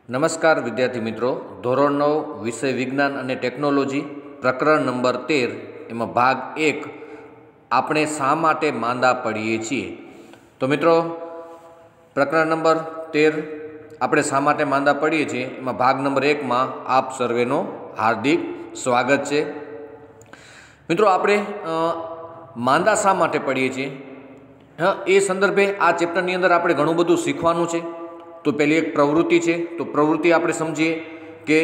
નમસ્કાર વિદ્યાર્થી મિત્રો, ધોરણ 9 વિષય વિજ્ઞાન અને ટેકનોલોજી, પ્રકરણ નંબર 13 એમાં ભાગ 1 આપણે શા માટે માંદા પડીએ છીએ. તો મિત્રો, પ્રકરણ નંબર 13 આપણે શા માટે માંદા પડીએ છીએ એમાં ભાગ નંબર 1માં આપ સર્વેનો હાર્દિક સ્વાગત છે. મિત્રો, આપણે માંદા શા માટે પડીએ છીએ એ સંદર્ભે આ ચેપ્ટરની અંદર આપણે ઘણું બધું શીખવાનું છે. તો પહેલી એક પ્રવૃત્તિ છે. તો પ્રવૃત્તિ આપણે સમજીએ કે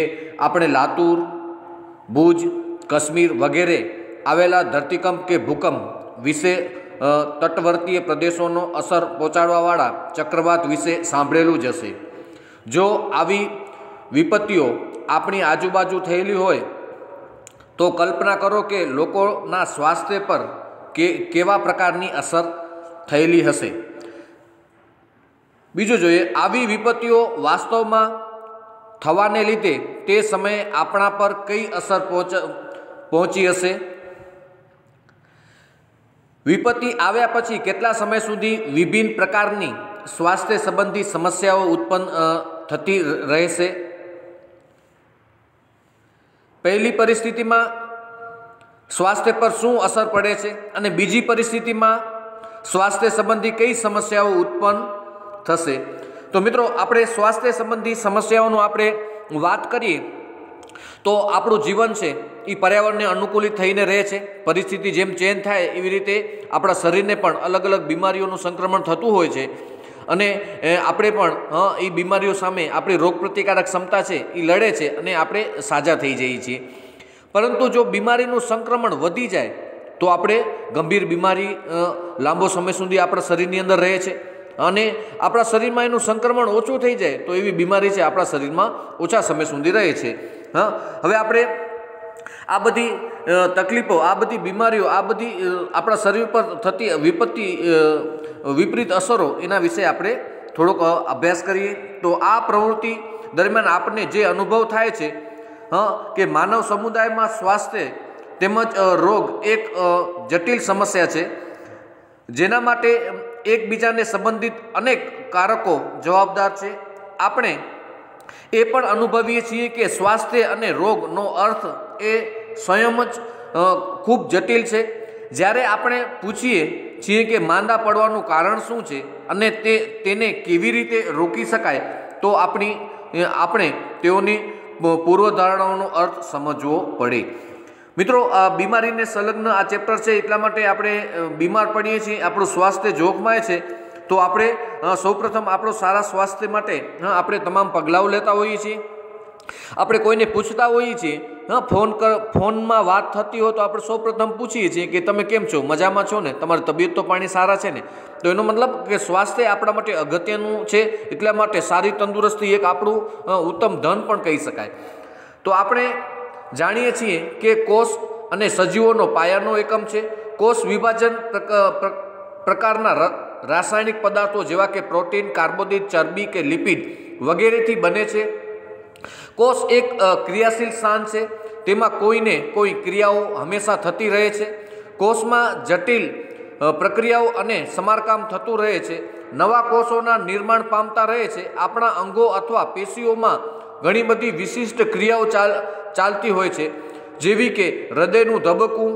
આપણે લાતુર, ભુજ, કાશ્મીર વગેરે આવેલા ધરતીકંપ કે ભૂકંપ વિશે, તટવર્તીય પ્રદેશોનો અસર પહોંચાડવાવાળા ચક્રવાત વિશે સાંભળેલું જ હશે. જો આવી વિપત્તિઓ આપણી આજુબાજુ થયેલી હોય તો કલ્પના કરો કે લોકોના સ્વાસ્થ્ય પર કેવા પ્રકારની અસર થયેલી હશે. બીજું જોઈએ, આવી વિપત્તિઓ વાસ્તવમાં થવાને લીધે તે સમયે આપણા પર કઈ અસર પહોંચી હશે. વિપત્તિ આવ્યા પછી કેટલા સમય સુધી વિભિન્ન પ્રકારની સ્વાસ્થ્ય સંબંધી સમસ્યાઓ ઉત્પન્ન થતી રહેશે. પહેલી પરિસ્થિતિમાં સ્વાસ્થ્ય પર શું અસર પડે છે અને બીજી પરિસ્થિતિમાં સ્વાસ્થ્ય સંબંધી કઈ સમસ્યાઓ ઉત્પન્ન થશે. તો મિત્રો, આપણે સ્વાસ્થ્ય સંબંધી સમસ્યાઓનું આપણે વાત કરીએ તો આપણું જીવન છે એ પર્યાવરણને અનુકૂલિત થઈને રહે છે. પરિસ્થિતિ જેમ ચેન્જ થાય એવી રીતે આપણા શરીરને પણ અલગ અલગ બીમારીઓનું સંક્રમણ થતું હોય છે અને આપણે પણ એ બીમારીઓ સામે આપણી રોગપ્રતિકારક ક્ષમતા છે એ લડે છે અને આપણે સાજા થઈ જઈએ છીએ. પરંતુ જો બીમારીનું સંક્રમણ વધી જાય તો આપણે ગંભીર બીમારી લાંબો સમય સુધી આપણા શરીરની અંદર રહે છે અને આપણા શરીરમાં એનું સંક્રમણ ઓછું થઈ જાય તો એવી બીમારી છે આપણા શરીરમાં ઓછા સમય સુધી રહે છે. હવે આપણે આ બધી તકલીફો, આ બધી બીમારીઓ, આ બધી આપણા શરીર પર થતી વિપરીત અસરો એના વિશે આપણે થોડોક અભ્યાસ કરીએ. તો આ પ્રવૃત્તિ દરમિયાન આપણને જે અનુભવ થાય છે કે માનવ સમુદાયમાં સ્વાસ્થ્ય તેમજ રોગ એક જટિલ સમસ્યા છે, જેના માટે એકબીજાને સંબંધિત અનેક કારકો જવાબદાર છે. આપણે એ પણ અનુભવીએ છીએ કે સ્વાસ્થ્ય અને રોગનો અર્થ એ સ્વયં જ ખૂબ જટિલ છે. જ્યારે આપણે પૂછીએ છીએ કે માંદા પડવાનું કારણ શું છે અને તેને કેવી રીતે રોકી શકાય તો આપણે તેઓની પૂર્વધારણાઓનો અર્થ સમજવો પડે. મિત્રો, આ બીમારીને સંલગ્ન આ ચેપ્ટર છે, એટલા માટે આપણે બીમાર પડીએ છીએ, આપણું સ્વાસ્થ્ય જોખમાય છે તો આપણે સૌપ્રથમ આપણો સારા સ્વાસ્થ્ય માટે આપણે તમામ પગલાઓ લેતા હોઈએ છીએ. આપણે કોઈને પૂછતા હોઈએ છીએ, ફોનમાં વાત થતી હોય તો આપણે સૌપ્રથમ પૂછીએ છીએ કે તમે કેમ છો, મજામાં છો ને, તમારી તબિયત તો પાણી સારા છે ને. તો એનો મતલબ કે સ્વાસ્થ્ય આપણા માટે અગત્યનું છે. એટલા માટે સારી તંદુરસ્તી એક આપણું ઉત્તમ ધન પણ કહી શકાય. તો આપણે જાણીએ છીએ કે કોષ અને સજીવોનો પાયાનો એકમ છે. કોષ વિભાજન પ્રકારના રાસાયણિક પદાર્થો જેવા કે પ્રોટીન, કાર્બોદિત, ચરબી કે લિપિડ વગેરેથી બને છે. કોષ એક ક્રિયાશીલ સ્થાન છે, તેમાં કોઈને કોઈ ક્રિયાઓ હંમેશા થતી રહે છે. કોષમાં જટિલ પ્રક્રિયાઓ અને સમારકામ થતું રહે છે. નવા કોષોના નિર્માણ પામતા રહે છે. આપણા અંગો અથવા પેશીઓમાં ઘણી બધી વિશિષ્ટ ક્રિયાઓ ચાલતી હોય છે, જેવી કે હૃદયનું ધબકવું,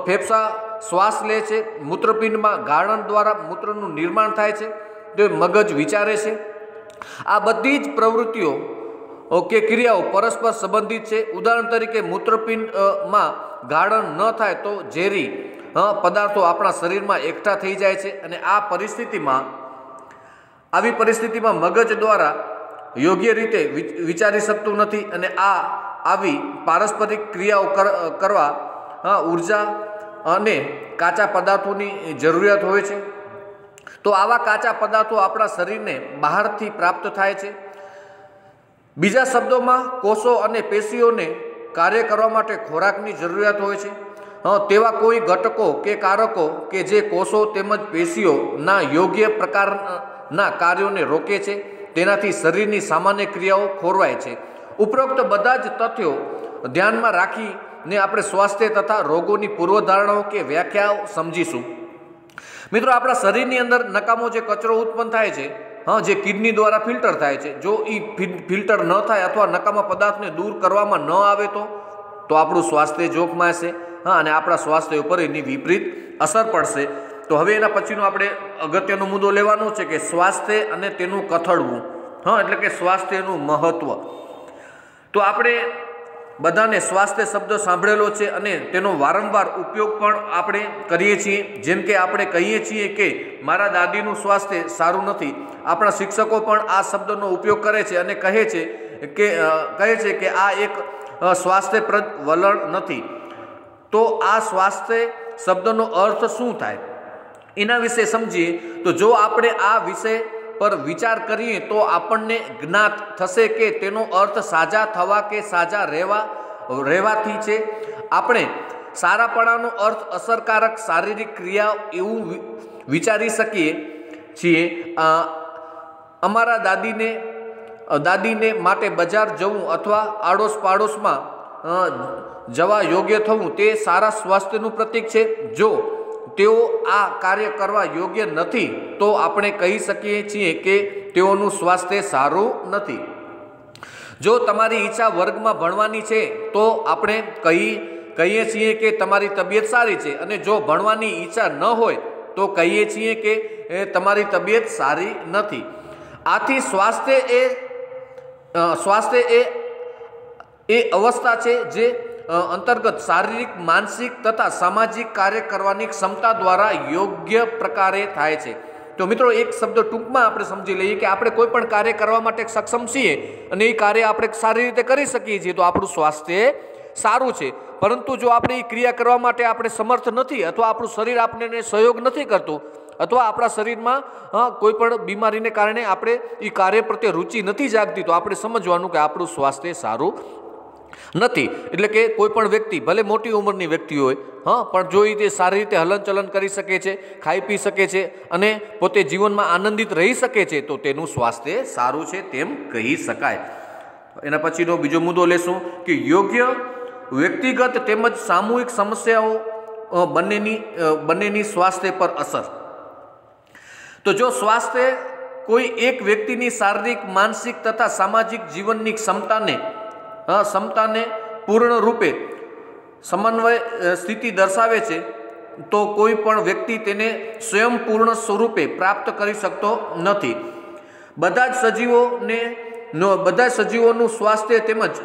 ફેફસા શ્વાસ લે છે, મૂત્રપિંડમાં ગાળણ દ્વારા મૂત્રનું નિર્માણ થાય છે, તો મગજ વિચારે છે. આ બધી જ પ્રવૃત્તિઓ કે ક્રિયાઓ પરસ્પર સંબંધિત છે. ઉદાહરણ તરીકે મૂત્રપિંડમાં ગાળણ ન થાય તો ઝેરી પદાર્થો આપણા શરીરમાં એકઠા થઈ જાય છે અને આવી પરિસ્થિતિમાં મગજ દ્વારા યોગ્ય રીતે વિચારી શકતું નથી અને આવી પારસ્પરિક ક્રિયાઓ કરવા ઉર્જા અને કાચા પદાર્થોની જરૂરિયાત હોય છે. તો આવા કાચા પદાર્થો આપણા શરીરને બહારથી પ્રાપ્ત થાય છે. બીજા શબ્દોમાં, કોષો અને પેશીઓને કાર્ય કરવા માટે ખોરાકની જરૂરિયાત હોય છે. તેવા કોઈ ઘટકો કે કારકો કે જે કોષો તેમજ પેશીઓના યોગ્ય પ્રકારના કાર્યોને રોકે છે, તેનાથી શરીરની સામાન્ય ક્રિયાઓ ખોરવાય છે. ઉપરોક્ત બધા જ તથ્યો ધ્યાનમાં રાખીને આપણે સ્વાસ્થ્ય તથા રોગોની પૂર્વધારણાઓ કે વ્યાખ્યાઓ સમજીશું. મિત્રો, આપણા શરીરની અંદર નકામો જે કચરો ઉત્પન્ન થાય છે જે કિડની દ્વારા ફિલ્ટર થાય છે, જો એ ફિલ્ટર ન થાય અથવા નકામા પદાર્થને દૂર કરવામાં ન આવે તો આપણું સ્વાસ્થ્ય જોખમાં છે, અને આપણા સ્વાસ્થ્ય ઉપર એની વિપરીત અસર પડશે. તો હવે એના પછીનો આપણે અગત્યનો મુદ્દો લેવાનો છે કે સ્વાસ્થ્ય અને તેનું કથળવું, એટલે કે સ્વાસ્થ્યનું મહત્વ. તો આપણે બધાને સ્વાસ્થ્ય શબ્દ સાંભળેલો છે અને તેનો વારંવાર ઉપયોગ પણ આપણે કરીએ છીએ. જેમ કે આપણે કહીએ છીએ કે મારા દાદીનું સ્વાસ્થ્ય સારું નથી. આપણા શિક્ષકો પણ આ શબ્દનો ઉપયોગ કરે છે અને કહે છે કે આ એક સ્વાસ્થ્યપ્રદ વલણ નથી. તો આ સ્વાસ્થ્ય શબ્દનો અર્થ શું થાય એના વિશે સમજીએ. તો જો આપણે આ વિષય પર વિચાર કરીએ તો આપણને જ્ઞાત થશે કે તેનો અર્થ સાજા થવા કે સાજા રહેવાથી છે. આપણે સારાપણાનો અર્થ અસરકારક શારીરિક ક્રિયા એવું વિચારી શકીએ છીએ. અમારા દાદીને માટે બજાર જવું અથવા આડોશ પાડોશમાં જવા યોગ્ય થવું તે સારા સ્વાસ્થ્યનું પ્રતીક છે. જો તેઓ આ કાર્ય કરવા યોગ્ય નથી તો આપણે કહી શકીએ છીએ કે તેઓનું સ્વાસ્થ્ય સારું નથી. જો તમારી ઈચ્છા વર્ગમાં ભણવાની છે તો આપણે કહીએ છીએ કે તમારી તબિયત સારી છે, અને જો ભણવાની ઈચ્છા ન હોય તો કહીએ છીએ કે તમારી તબિયત સારી નથી. આથી સ્વાસ્થ્ય એ અવસ્થા છે જે અંતર્ગત શારીરિક, માનસિક તથા સામાજિક કાર્ય કરવાની ક્ષમતા દ્વારા યોગ્ય પ્રકારે થાય છે. તો મિત્રો એક શબ્દ ટૂંકમાં આપણે સમજી લઈએ કે આપણે કોઈ પણ કાર્ય કરવા માટે સક્ષમ છીએ અને એ કાર્ય આપણે સારી રીતે કરી શકીએ છીએ તો આપણું સ્વાસ્થ્ય સારું છે. પરંતુ જો આપણે એ ક્રિયા કરવા માટે આપણે સમર્થ નથી અથવા આપણું શરીર આપણને સહયોગ નથી કરતું અથવા આપણા શરીરમાં કોઈ પણ બીમારીને કારણે આપણે એ કાર્ય પ્રત્યે રુચિ નથી જાગતી તો આપણે સમજવાનું કે આપણું સ્વાસ્થ્ય સારું નથી. એટલે કે કોઈ પણ વ્યક્તિ ભલે મોટી ઉંમરની વ્યક્તિ હોય પણ જો એ તે સારી રીતે હલનચલન કરી શકે છે, ખાઈ પી શકે છે અને પોતે જીવનમાં આનંદિત રહી શકે છે તો તેનું સ્વાસ્થ્ય સારું છે તેમ કહી શકાય. એના પછીનો બીજો મુદ્દો લેશું કે યોગ્ય વ્યક્તિગત તેમજ સામૂહિક સમસ્યાઓ બંનેની સ્વાસ્થ્ય પર અસર. તો જો સ્વાસ્થ્ય કોઈ એક વ્યક્તિની શારીરિક, માનસિક તથા સામાજિક જીવનની ક્ષમતાને પૂર્ણ રૂપે સમન્વય સ્થિતિ દર્શાવે છે તો કોઈ પણ વ્યક્તિ તેને સ્વયંપૂર્ણ સ્વરૂપે પ્રાપ્ત કરી શકતો નથી. બધા જ સજીવોનું સ્વાસ્થ્ય તેમજ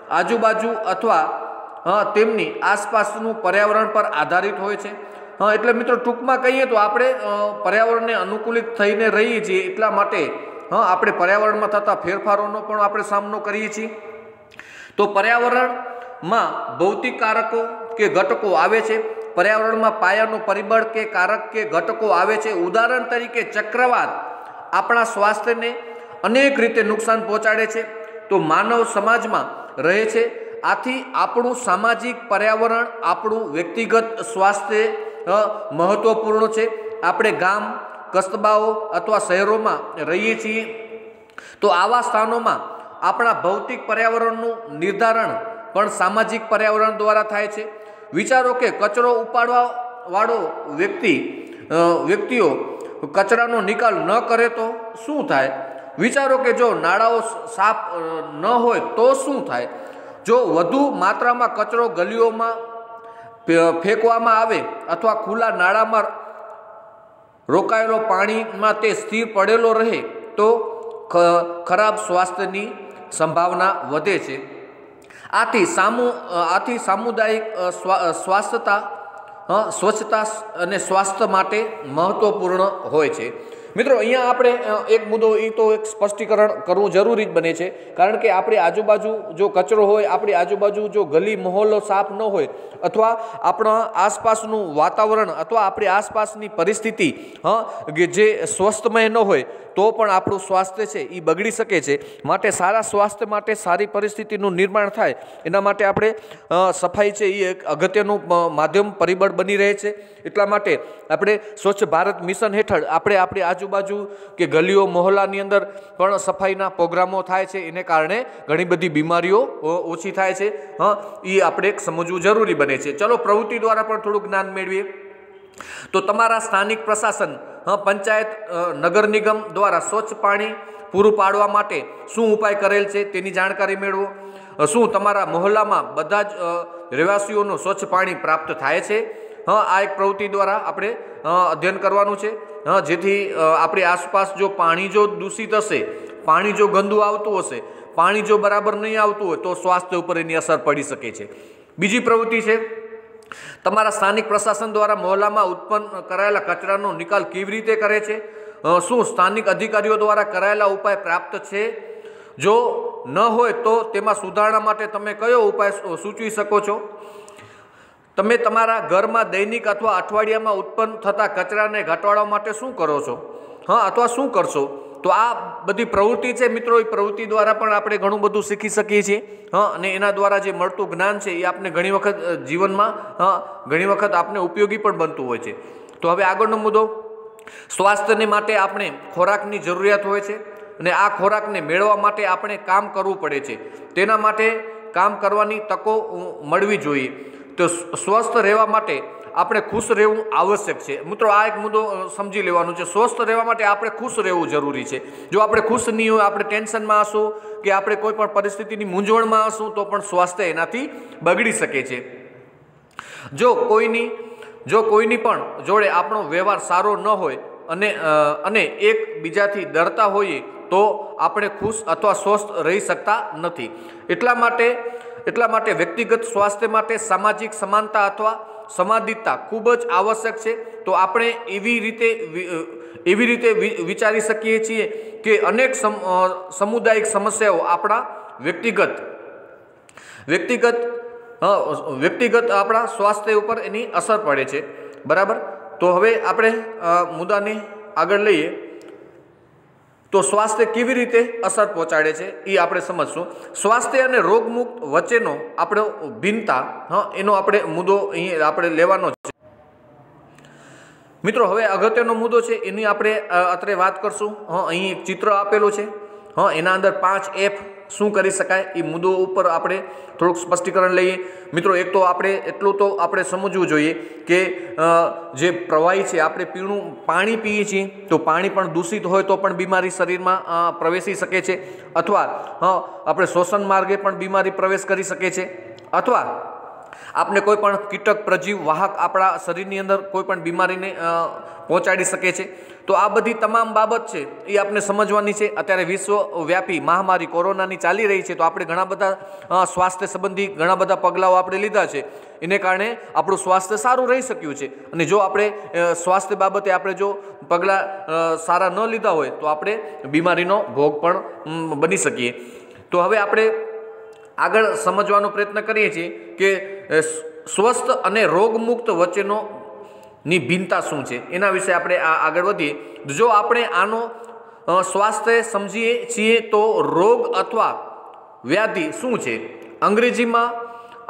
આજુબાજુ અથવા તેમની આસપાસનું પર્યાવરણ પર આધારિત હોય છે. એટલે મિત્રો ટૂંકમાં કહીએ તો આપણે પર્યાવરણને અનુકૂલિત થઈને રહીએ છીએ એટલા માટે આપણે પર્યાવરણમાં થતા ફેરફારોનો પણ આપણે સામનો કરીએ છીએ. તો પર્યાવરણમાં ભૌતિક કારકો કે ઘટકો આવે છે. પર્યાવરણમાં પાયાનું પરિબળ કે કારક કે ઘટકો આવે છે. ઉદાહરણ તરીકે ચક્રવાત આપણા સ્વાસ્થ્યને અનેક રીતે નુકસાન પહોંચાડે છે તો માનવ સમાજમાં રહે છે. આથી આપણું સામાજિક પર્યાવરણ, આપણું વ્યક્તિગત સ્વાસ્થ્ય મહત્વપૂર્ણ છે. આપણે ગામ, કસ્બાઓ અથવા શહેરોમાં રહીએ છીએ તો આવા સ્થાનોમાં આપણા ભૌતિક પર્યાવરણનું નિર્ધારણ પણ સામાજિક પર્યાવરણ દ્વારા થાય છે. વિચારો કે કચરો ઉપાડવા વાળો વ્યક્તિઓ કચરાનો નિકાલ ન કરે તો શું થાય? વિચારો કે જો નાળાઓ સાફ ન હોય તો શું થાય? જો વધુ માત્રામાં કચરો ગલીઓમાં ફેંકવામાં આવે અથવા ખુલ્લા નાળામાં રોકાયેલો પાણીમાં તે સ્થિર પડેલો રહે તો ખરાબ સ્વાસ્થ્યની સંભાવના વધે છે. આથી સામુદાયિક સ્વચ્છતા અને સ્વાસ્થ્ય માટે મહત્વપૂર્ણ હોય છે. મિત્રો અહીંયા આપણે એક મુદ્દો એ તો એક સ્પષ્ટીકરણ કરવું જરૂરી જ બને છે કારણ કે આપણી આજુબાજુ જો કચરો હોય, આપણી આજુબાજુ જો ગલી મહોલ્લો સાફ ન હોય અથવા આપણા આસપાસનું વાતાવરણ અથવા આપણી આસપાસની પરિસ્થિતિ જે સ્વસ્થમય ન હોય તો પણ આપણું સ્વાસ્થ્ય છે એ બગડી શકે છે. માટે સારા સ્વાસ્થ્ય માટે સારી પરિસ્થિતિનું નિર્માણ થાય એના માટે આપણે સફાઈ છે એ એક અગત્યનું માધ્યમ પરિબળ બની રહે છે. એટલા માટે આપણે સ્વચ્છ ભારત મિશન હેઠળ આપણે આપણી આજુબાજુ કે ગલીઓ મહોલ્લાની અંદર પણ સફાઈના પ્રોગ્રામો થાય છે. એને કારણે ઘણી બધી બીમારીઓ ઓછી થાય છે. એ આપણે એક સમજવું જરૂરી બને છે. ચલો પ્રવૃત્તિ દ્વારા પણ થોડું જ્ઞાન મેળવીએ. તો તમારા સ્થાનિક પ્રશાસન પંચાયત નગર નિગમ દ્વારા સ્વચ્છ પાણી પૂરું પાડવા માટે શું ઉપાય કરેલ છે તેની જાણકારી મેળવો. શું તમારા મહોલ્લામાં બધા જ રહેવાસીઓનું સ્વચ્છ પાણી પ્રાપ્ત થાય છે? આ એક પ્રવૃત્તિ દ્વારા આપણે અધ્યયન કરવાનું છે, જેથી આપણી આસપાસ જો પાણી જો દૂષિત હશે, પાણી જો ગંદુ આવતું હશે, પાણી જો બરાબર નહીં આવતું હોય તો સ્વાસ્થ્ય ઉપર એની અસર પડી શકે છે. બીજી પ્રવૃત્તિ છે, તમારા સ્થાનિક પ્રશાસન દ્વારા મહોલ્લામાં ઉત્પન્ન કરાયેલા કચરાનો નિકાલ કેવી રીતે કરે છે? શું સ્થાનિક અધિકારીઓ દ્વારા કરાયેલા ઉપાય પ્રાપ્ત છે? જો ન હોય તો તેમાં સુધારણા માટે તમે કયો ઉપાય સૂચવી શકો છો? તમે તમારા ઘરમાં દૈનિક અથવા અઠવાડિયામાં ઉત્પન્ન થતા કચરાને ઘટાડવા માટે શું કરો છો, અથવા શું કરશો? તો આ બધી પ્રવૃત્તિ છે મિત્રો, એ પ્રવૃત્તિ દ્વારા પણ આપણે ઘણું બધું શીખી શકીએ છીએ, અને એના દ્વારા જે મળતું જ્ઞાન છે એ આપણે ઘણી વખત જીવનમાં ઘણી વખત આપણે ઉપયોગી પણ બનતું હોય છે. તો હવે આગળનો મુદ્દો, સ્વાસ્થ્યને માટે આપણે ખોરાકની જરૂરિયાત હોય છે, અને આ ખોરાકને મેળવવા માટે આપણે કામ કરવું પડે છે. તેના માટે કામ કરવાની તકો મળવી જોઈએ. તો સ્વસ્થ રહેવા માટે આપણે ખુશ રહેવું આવશ્યક છે. મિત્રો, આ એક મુદ્દો સમજી લેવાનો છે. સ્વસ્થ રહેવા માટે આપણે ખુશ રહેવું જરૂરી છે. જો આપણે ખુશ નહીં હોય, આપણે ટેન્શનમાં હશું કે આપણે કોઈ પણ પરિસ્થિતિની મૂંઝવણમાં હશું તો પણ સ્વાસ્થ્ય એનાથી બગડી શકે છે. જો કોઈની પણ જોડે આપણો વ્યવહાર સારો ન હોય અને એકબીજાથી ડરતા હોઈએ તો આપણે ખુશ અથવા સ્વસ્થ રહી શકતા નથી. એટલા માટે વ્યક્તિગત સ્વાસ્થ્ય માટે સામાજિક સમાનતા અથવા સંવાદિતા ખૂબ જ આવશ્યક છે. તો આપણે એવી રીતે વિચારી શકીએ છીએ કે અનેક સામુદાયિક સમસ્યાઓ આપણા વ્યક્તિગત આપણા સ્વાસ્થ્ય ઉપર એની અસર પડે છે. બરાબર. તો હવે આપણે મુદ્દાને આગળ લઈએ. તો સ્વાસ્થ્ય કેવી રીતે અસર પહોંચાડે છે એ આપણે સમજશું. સ્વાસ્થ્ય અને રોગમુક્ત વચ્ચેનો આપણો ભિન્નતા, એનો આપણે મુદ્દો અહીં આપણે લેવાનો છે. મિત્રો, હવે અગત્યનો મુદ્દો છે એની આપણે અત્રે વાત કરશું. અહીં એક ચિત્ર આપેલું છે, એના અંદર 5F શું કરી શકાય એ મુદ્દો ઉપર આપણે થોડુંક સ્પષ્ટીકરણ લઈએ. મિત્રો, એક તો એટલું તો આપણે સમજવું જોઈએ કે જે પ્રવાહી છે, આપણે પીણું પાણી પીએ છીએ તો પાણી પણ દૂષિત હોય તો પણ બીમારી શરીરમાં પ્રવેશી શકે છે, અથવા આપણે શ્વસન માર્ગે પણ બીમારી પ્રવેશ કરી શકે છે, અથવા આપણે કોઈ પણ કીટક પ્રજીવ વાહક આપણા શરીરની અંદર કોઈ પણ બીમારીને પહોંચાડી શકે છે. તો આ બધી તમામ બાબત છે એ આપણે સમજવાની છે. અત્યારે વિશ્વવ્યાપી મહામારી કોરોનાની ચાલી રહી છે, તો આપણે ઘણા બધા સ્વાસ્થ્ય સંબંધી ઘણા બધા પગલાઓ આપણે લીધા છે. એને કારણે આપણું સ્વાસ્થ્ય સારું રહી શક્યું છે. અને જો આપણે સ્વાસ્થ્ય બાબતે આપણે જો પગલાં સારા ન લીધા હોય તો આપણે બીમારીનો ભોગ પણ બની શકીએ. તો હવે આપણે આગળ સમજવાનો પ્રયત્ન કરીએ છીએ કે સ્વસ્થ અને રોગમુક્ત વચ્ચેની ભિન્નતા શું છે, એના વિશે આપણે આગળ વધીએ. જો આપણે આનો સ્વાસ્થ્ય સમજીએ છીએ તો રોગ અથવા વ્યાધિ શું છે? અંગ્રેજીમાં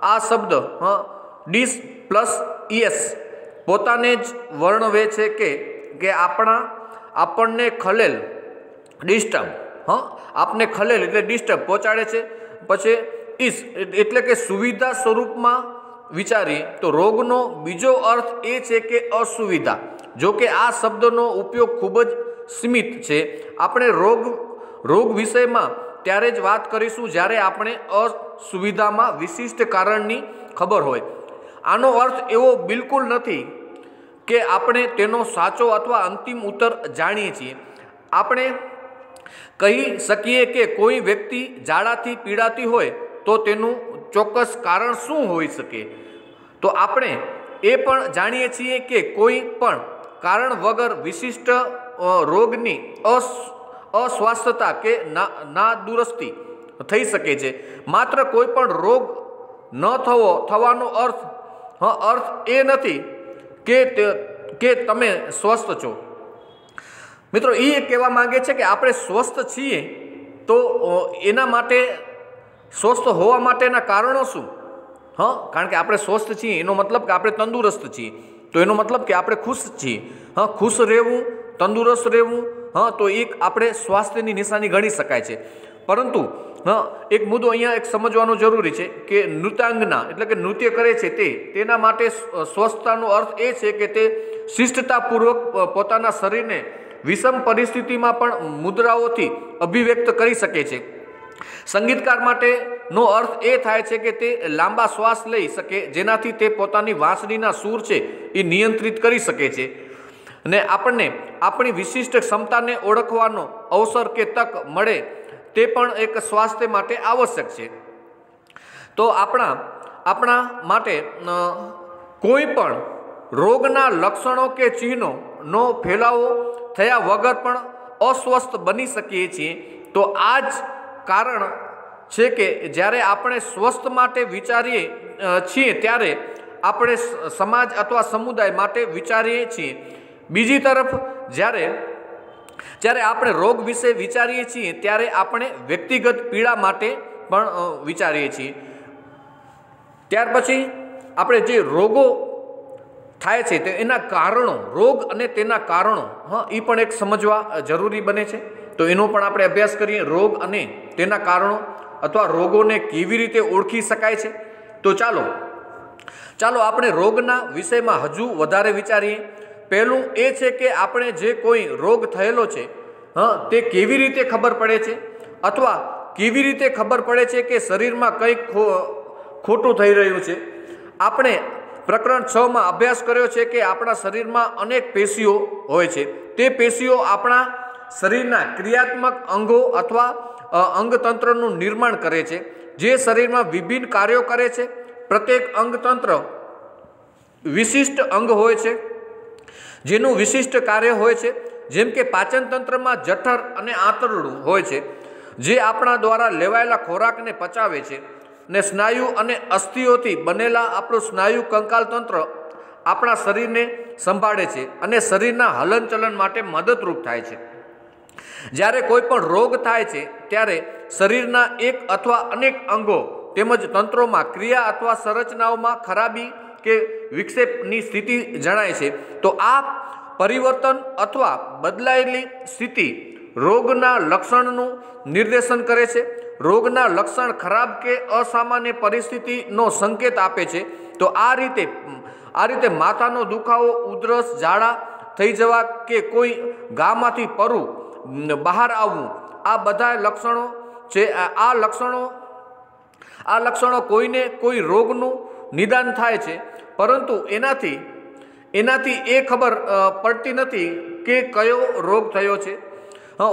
આ શબ્દ ડિસ+es પોતાને જ વર્ણવે છે કે આપણને ખલેલ ડિસ્ટર્બ આપને ખલેલ એટલે ડિસ્ટર્બ પહોંચાડે છે. પછી એટલે કે સુવિધા સ્વરૂપમાં વિચારીએ તો રોગનો બીજો અર્થ એ છે કે અસુવિધા. જો કે આ શબ્દનો ઉપયોગ ખૂબ જ સીમિત છે. આપણે રોગ વિષયમાં ત્યારે જ વાત કરીશું જ્યારે આપણે અસુવિધામાં વિશિષ્ટ કારણની ખબર હોય. આનો અર્થ એવો બિલકુલ નથી કે આપણે તેનો સાચો અથવા અંતિમ ઉત્તર જાણીએ છીએ. આપણે કહી શકીએ કે કોઈ વ્યક્તિ ઝાડાથી પીડાતી હોય તો તેનું ચોક્કસ કારણ શું હોઈ શકે. તો આપણે એ પણ જાણીએ છીએ કે કોઈ પણ કારણ વગર વિશિષ્ટ રોગની અસ્વાસ્થ્યતા કે નાદુરસ્તી થઈ શકે છે. માત્ર કોઈ પણ રોગ ન થવાનો અર્થ એ નથી કે તમે સ્વસ્થ છો. મિત્રો, એ કહેવા માંગે છે કે આપણે સ્વસ્થ છીએ તો એના માટે સ્વસ્થ હોવા માટેના કારણો શું? કારણ કે આપણે સ્વસ્થ છીએ એનો મતલબ કે આપણે તંદુરસ્ત છીએ, તો એનો મતલબ કે આપણે ખુશ છીએ. ખુશ રહેવું, તંદુરસ્ત રહેવું, તો એક આપણે સ્વાસ્થ્યની નિશાની ગણી શકાય છે. પરંતુ એક મુદ્દો અહીંયા એક સમજવાનો જરૂરી છે કે નૃત્યાંગના એટલે કે નૃત્ય કરે છે તેના માટે સ્વસ્થતાનો અર્થ એ છે કે તે શિષ્ટતાપૂર્વક પોતાના શરીરને વિષમ પરિસ્થિતિમાં પણ મુદ્રાઓથી અભિવ્યક્ત કરી શકે છે। સંગીતકાર માટેનો અર્થ એ થાય છે કે તે લાંબા શ્વાસ લઈ શકે, જેનાથી તે પોતાની વાંસળીના સૂર છે એ નિયંત્રિત કરી શકે છે અને આપણને આપણી વિશિષ્ટ ક્ષમતાને ઓળખવાનો અવસર કે તક મળે તે પણ એક સ્વાસ્થ્ય માટે આવશ્યક છે। તો આપણા માટે કોઈ પણ રોગના લક્ષણો કે ચિહ્નોનો ફેલાવો થયા વગર પણ અસ્વસ્થ બની શકીએ છીએ। તો આ જ કારણ છે કે જ્યારે આપણે સ્વસ્થ માટે વિચારીએ છીએ ત્યારે આપણે સમાજ અથવા સમુદાય માટે વિચારીએ છીએ। બીજી તરફ જ્યારે આપણે રોગ વિશે વિચારીએ છીએ ત્યારે આપણે વ્યક્તિગત પીડા માટે પણ વિચારીએ છીએ। ત્યાર પછી આપણે જે રોગો થાય છે તે એના કારણો, રોગ અને તેના કારણો એ પણ એક સમજવા જરૂરી બને છે। તો એનો પણ આપણે અભ્યાસ કરીએ, રોગ અને તેના કારણો અથવા રોગોને કેવી રીતે ઓળખી શકાય છે। તો ચાલો આપણે રોગના વિષયમાં હજુ વધારે વિચારીએ। પહેલું એ છે કે આપણે જે કોઈ રોગ થયેલો છે તે કેવી રીતે ખબર પડે છે અથવા કેવી રીતે ખબર પડે છે કે શરીરમાં કંઈક ખોટું થઈ રહ્યું છે। આપણે પ્રકરણ 6 માં અભ્યાસ કર્યો છે કે આપણા શરીરમાં અનેક પેશીઓ હોય છે। તે પેશીઓ આપણા શરીરના ક્રિયાત્મક અંગો અથવા અંગતંત્રનું નિર્માણ કરે છે, જે શરીરમાં વિભિન્ન કાર્યો કરે છે। પ્રત્યેક અંગતંત્ર વિશિષ્ટ અંગ હોય છે જેનું વિશિષ્ટ કાર્ય હોય છે। જેમ કે પાચન તંત્રમાં જઠર અને આંતરડું હોય છે જે આપણા દ્વારા લેવાયેલા ખોરાકને પચાવે છે, ને સ્નાયુ અને અસ્થિઓથી બનેલા આપણું સ્નાયુ કંકાલ તંત્ર આપણા શરીરને સંભાળે છે અને શરીરના હલનચલન માટે મદદરૂપ થાય છે। જ્યારે કોઈ પણ રોગ થાય છે ત્યારે શરીરના એક અથવા અનેક અંગો તેમજ તંત્રોમાં ક્રિયા અથવા સંરચનાઓમાં ખરાબી કે વિક્ષેપની સ્થિતિ જણાય છે। તો આ પરિવર્તન અથવા બદલાયેલી સ્થિતિ રોગના લક્ષણનું નિર્દેશન કરે છે। રોગના લક્ષણ ખરાબ કે અસામાન્ય પરિસ્થિતિનો સંકેત આપે છે। તો આ રીતે માથાનો દુખાવો, ઉધરસ, ઝાડા થઈ જવા કે કોઈ ગામાંથી પરવું બહાર આવવું, આ બધા લક્ષણો છે। આ લક્ષણો કોઈને કોઈ રોગનું નિદાન થાય છે, પરંતુ એનાથી એ ખબર પડતી નથી કે કયો રોગ થયો છે।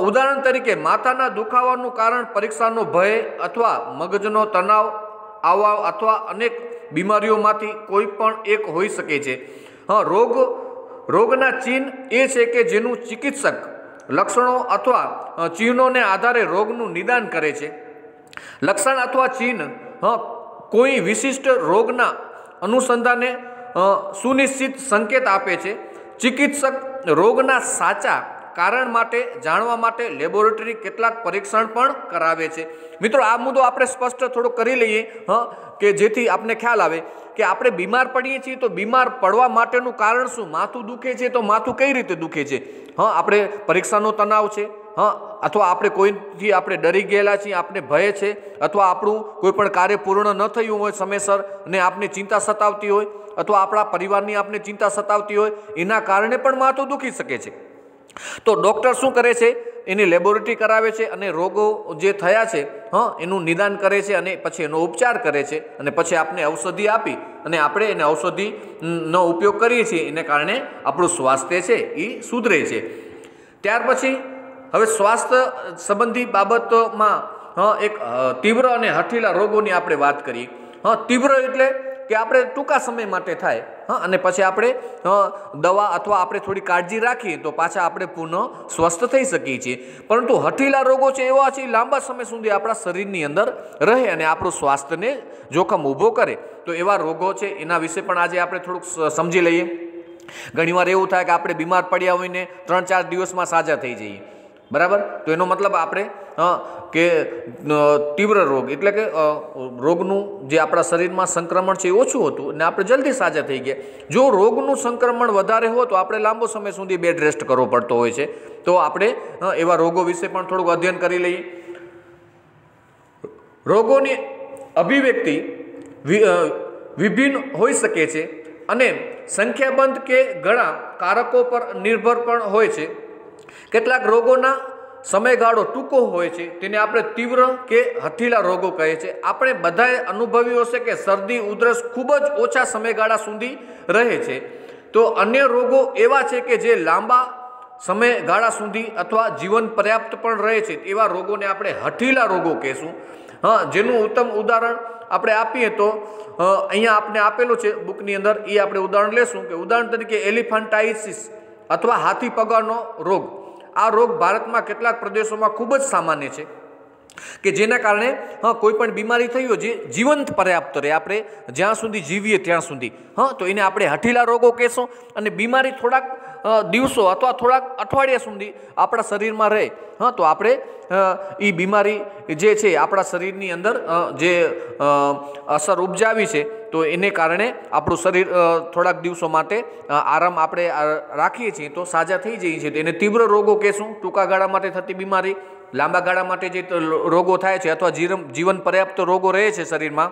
ઉદાહરણ તરીકે માથાના દુખાવાનું કારણ પરીક્ષાનો ભય અથવા મગજનો તણાવ આવવા અથવા અનેક બીમારીઓમાંથી કોઈ પણ એક હોઈ શકે છે। રોગના ચિહ્ન એ છે કે જેનું ચિકિત્સક લક્ષણો અથવા ચિહ્નોને આધારે રોગનું નિદાન કરે છે। લક્ષણ અથવા ચિહ્ન કોઈ વિશિષ્ટ રોગના અનુસંધાને સુનિશ્ચિત સંકેત આપે છે। ચિકિત્સક રોગના સાચા કારણ માટે જાણવા માટે લેબોરેટરી કેટલાક પરીક્ષણ પણ કરાવે છે। મિત્રો, આ મુદ્દો આપણે સ્પષ્ટ થોડો કરી લઈએ કે જેથી આપને ખ્યાલ આવે કે આપણે બીમાર પડીએ છીએ તો બીમાર પડવા માટેનું કારણ શું? માથું દુખે છે તો માથું કઈ રીતે દુખે છે? આપણે પરીક્ષાનો તણાવ છે, અથવા આપણે કોઈથી આપણે ડરી ગયેલા છીએ, આપણે ભય છે, અથવા આપણું કોઈ પણ કાર્ય પૂર્ણ ન થયું હોય સમયસર અને આપને ચિંતા સતાવતી હોય, અથવા આપણા પરિવારની આપને ચિંતા સતાવતી હોય, એના કારણે પણ માથું દુખી શકે છે। તો ડૉક્ટર શું કરે છે? એની લેબોરેટરી કરાવે છે અને રોગો જે થયા છે એનું નિદાન કરે છે અને પછી એનો ઉપચાર કરે છે અને પછી આપણે ઔષધિ આપી અને આપણે એને ઔષધિનો ઉપયોગ કરીએ છીએ, એને કારણે આપણું સ્વાસ્થ્ય છે એ સુધરે છે। ત્યાર પછી હવે સ્વાસ્થ્ય સંબંધી બાબતોમાં એક તીવ્ર અને હઠીલા રોગોની આપણે વાત કરીએ। તીવ્ર એટલે કે આપણે ટૂંકા સમય માટે થાય અને પછી આપણે દવા અથવા આપણે થોડી કાળજી રાખીએ તો પાછા આપણે પુનઃ સ્વસ્થ થઈ શકીએ છીએ। પરંતુ હઠીલા રોગો છે એવા છે લાંબા સમય સુધી આપણા શરીરની અંદર રહે અને આપણું સ્વાસ્થ્યને જોખમ ઊભો કરે। તો એવા રોગો છે એના વિશે પણ આજે આપણે થોડુંક સમજી લઈએ। ઘણીવાર એવું થાય કે આપણે બીમાર પડ્યા હોઈને 3-4 દિવસમાં સાજા થઈ જઈએ, બરાબર? તો એનો મતલબ આપણે કે તીવ્ર રોગ એટલે કે રોગનું જે આપણા શરીરમાં સંક્રમણ છે એ ઓછું હતું અને આપણે જલ્દી સાજા થઈ ગયા। જો રોગનું સંક્રમણ વધારે હોય તો આપણે લાંબો સમય સુધી બેડ રેસ્ટ કરવો પડતો હોય છે। તો આપણે એવા રોગો વિશે પણ થોડુંક અધ્યયન કરી લઈએ। રોગોની અભિવ્યક્તિ વિભિન્ન હોઈ શકે છે। અને સંખ્યાબંધ કે ઘણા કારકો પર નિર્ભર પણ હોય છે। કેટલાક રોગોના સમયગાળો ટૂંકો હોય છે, તેને આપણે તીવ્ર કે હઠીલા રોગો કહે છે। આપણે બધાએ અનુભવ્યું હશે કે શરદી ઉધરસ ખૂબ જ ઓછા સમયગાળા સુધી રહે છે, તો અન્ય રોગો એવા છે કે જે લાંબા સમયગાળા સુધી અથવા જીવન પર્યાપ્ત પણ રહે છે, એવા રોગોને આપણે હઠીલા રોગો કહેશું। જેનું ઉત્તમ ઉદાહરણ આપણે આપીએ તો અહીંયા આપણે આપેલું છે બુકની અંદર, એ આપણે ઉદાહરણ લેશું કે ઉદાહરણ તરીકે એલિફન્ટાઇટિસ અથવા હાથી પગાનો રોગ। આ રોગ ભારતમાં કેટલાક પ્રદેશોમાં ખૂબ જ સામાન્ય છે કે જેના કારણે કોઈ પણ બીમારી થઈ હોય જે જીવંત પર્યાપ્ત રહે, આપણે જ્યાં સુધી જીવીએ ત્યાં સુધી, તો એને આપણે હઠીલા રોગો કહેશું। અને બીમારી થોડાક દિવસો અથવા થોડાક અઠવાડિયા સુધી આપણા શરીરમાં રહે, તો આપણે એ બીમારી જે છે આપણા શરીરની અંદર જે અસર ઉપજાવી છે, તો એને કારણે આપણું શરીર થોડાક દિવસો માટે આરામ આપણે રાખીએ છીએ તો સાજા થઈ જઈએ છીએ, તો એને તીવ્ર રોગો કહેશું। ટૂંકા ગાળા માટે થતી બીમારી, લાંબા ગાળા માટે જે રોગો થાય છે અથવા જીવન પર્યાપ્ત રોગો રહે છે શરીરમાં,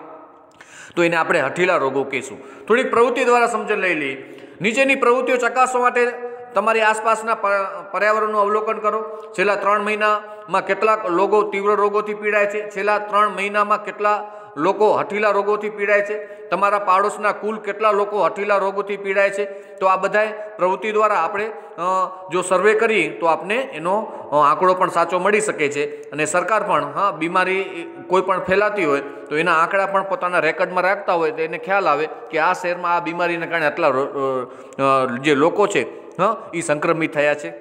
તો એને આપણે હઠીલા રોગો કહીશું। થોડીક પ્રવૃત્તિ દ્વારા સમજણ લઈ લઈએ। નીચેની પ્રવૃત્તિઓ ચકાસવા માટે તમારી આસપાસના પર્યાવરણનું અવલોકન કરો। છેલ્લા 3 મહિનામાં કેટલાક લોકો તીવ્ર રોગોથી પીડાય છે, છેલ્લા 3 મહિનામાં કેટલા લોકો હઠીલા રોગોથી પીડાય છે, તમારા પાડોશના કુલ કેટલા લોકો હઠીલા રોગોથી પીડાય છે। તો આ બધાય પ્રવૃત્તિ દ્વારા આપણે જો સર્વે કરીએ તો આપને એનો આંકડો પણ સાચો મળી શકે છે। અને સરકાર પણ બીમારી કોઈ પણ ફેલાતી હોય તો એના આંકડા પણ પોતાના રેકર્ડમાં રાખતા હોય, તો એને ખ્યાલ આવે કે આ શહેરમાં આ બીમારીને કારણે આટલા જે લોકો છે એ સંક્રમિત થયા છે।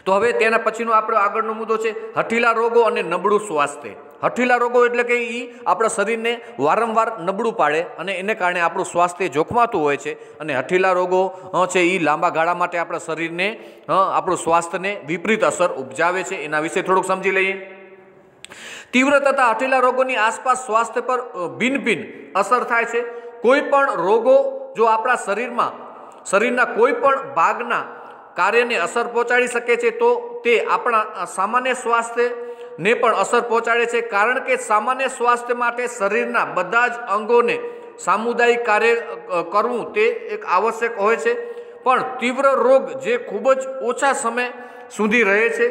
તો હવે તેના પછીનો આપણો આગળનો મુદ્દો છે હઠીલા રોગો અને નબળું સ્વાસ્થ્ય। હઠીલા રોગો એટલે કે એ આપણા શરીરને વારંવાર નબળું પાડે અને એને કારણે આપણું સ્વાસ્થ્ય જોખમાતું હોય છે। અને હઠીલા રોગો છે એ લાંબા ગાળા માટે આપણા શરીરને આપણું સ્વાસ્થ્યને વિપરીત અસર ઉપજાવે છે। એના વિશે થોડુંક સમજી લઈએ। તીવ્ર તથા હઠીલા રોગોની આસપાસ સ્વાસ્થ્ય પર ભિન્ન ભિન્ન અસર થાય છે। કોઈ પણ રોગો જો આપણા શરીરના કોઈ પણ ભાગના કાર્યને અસર પહોંચાડી શકે છે, તો તે આપણા સામાન્ય સ્વાસ્થ્યને પણ અસર પહોંચાડે છે, કારણ કે સામાન્ય સ્વાસ્થ્ય માટે શરીરના બધા જ અંગોને સામુદાયિક કાર્ય કરવું તે એક આવશ્યક હોય છે। પણ તીવ્ર રોગ જે ખૂબ જ ઓછા સમય સુધી રહે છે,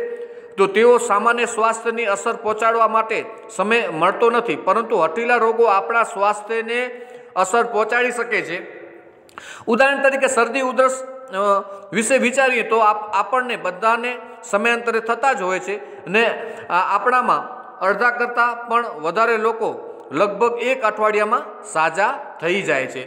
તો તેઓ સામાન્ય સ્વાસ્થ્યની અસર પહોંચાડવા માટે સમય મળતો નથી, પરંતુ હઠીલા રોગો આપણા સ્વાસ્થ્યને અસર પહોંચાડી શકે છે। ઉદાહરણ તરીકે શરદી ઉધરસ વિશે વિચારીએ તો આપણને બધાને સમયાંતરે થતા જ હોય છે, અને આપણામાં અડધા કરતાં પણ વધારે લોકો લગભગ 1 અઠવાડિયામાં સાજા થઈ જાય છે।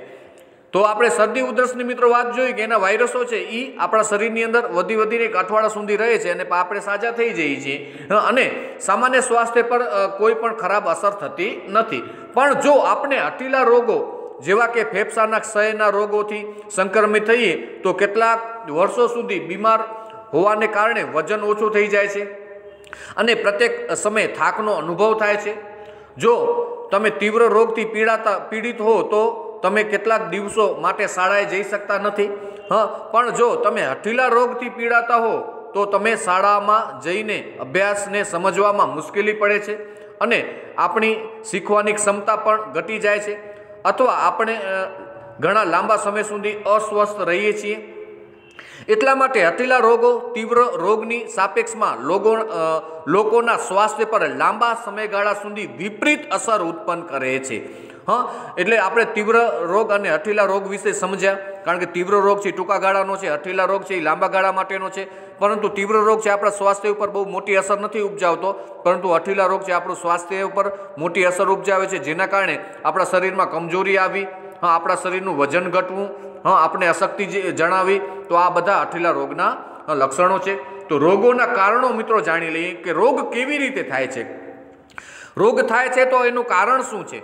તો આપણે શરદી ઉધરસની મિત્રો વાત જોઈ કે એના વાયરસો છે એ આપણા શરીરની અંદર વધીને 1 અઠવાડિયા સુધી રહે છે અને આપણે સાજા થઈ જઈએ છીએ અને સામાન્ય સ્વાસ્થ્ય પર કોઈ પણ ખરાબ અસર થતી નથી। પણ જો આપણે હઠીલા રોગો જેવા કે ફેફસાના ક્ષયના રોગોથી સંક્રમિત થઈએ તો કેટલાક વર્ષો સુધી બીમાર હોવાને કારણે વજન ઓછું થઈ જાય છે અને પ્રત્યેક સમયે થાકનો અનુભવ થાય છે। જો તમે તીવ્ર રોગથી પીડિત હો તો તમે કેટલાક દિવસો માટે શાળાએ જઈ શકતા નથી, પણ જો તમે હઠીલા રોગથી પીડાતા હો તો તમે શાળામાં જઈને અભ્યાસને સમજવામાં મુશ્કેલી પડે છે અને આપણી શીખવાની ક્ષમતા પણ ઘટી જાય છે, અથવા આપણે ઘણા લાંબા સમય સુધી અસ્વસ્થ રહીએ છીએ। એટલા માટે હઠીલા રોગો તીવ્ર રોગની સાપેક્ષમાં લોકોના સ્વાસ્થ્ય પર લાંબા સમયગાળા સુધી વિપરીત અસર ઉત્પન્ન કરે છે। એટલે આપણે તીવ્ર રોગ અને હઠીલા રોગ વિશે સમજ્યા, કારણ કે તીવ્ર રોગ છે ટૂંકા ગાળાનો છે, હઠીલા રોગ છે એ લાંબા ગાળા માટેનો છે। પરંતુ તીવ્ર રોગ છે આપણા સ્વાસ્થ્ય ઉપર બહુ મોટી અસર નથી ઉપજાવતો, પરંતુ હઠીલા રોગ છે આપણું સ્વાસ્થ્ય ઉપર મોટી અસર ઉપજાવે છે, જેના કારણે આપણા શરીરમાં કમજોરી આવી, આપણા શરીરનું વજન ઘટવું, આપણે અશક્તિ જણાવી, તો આ બધા હઠીલા રોગના લક્ષણો છે। તો રોગોના કારણો મિત્રો જાણી લઈએ કે રોગ કેવી રીતે થાય છે। રોગ થાય છે તો એનું કારણ શું છે?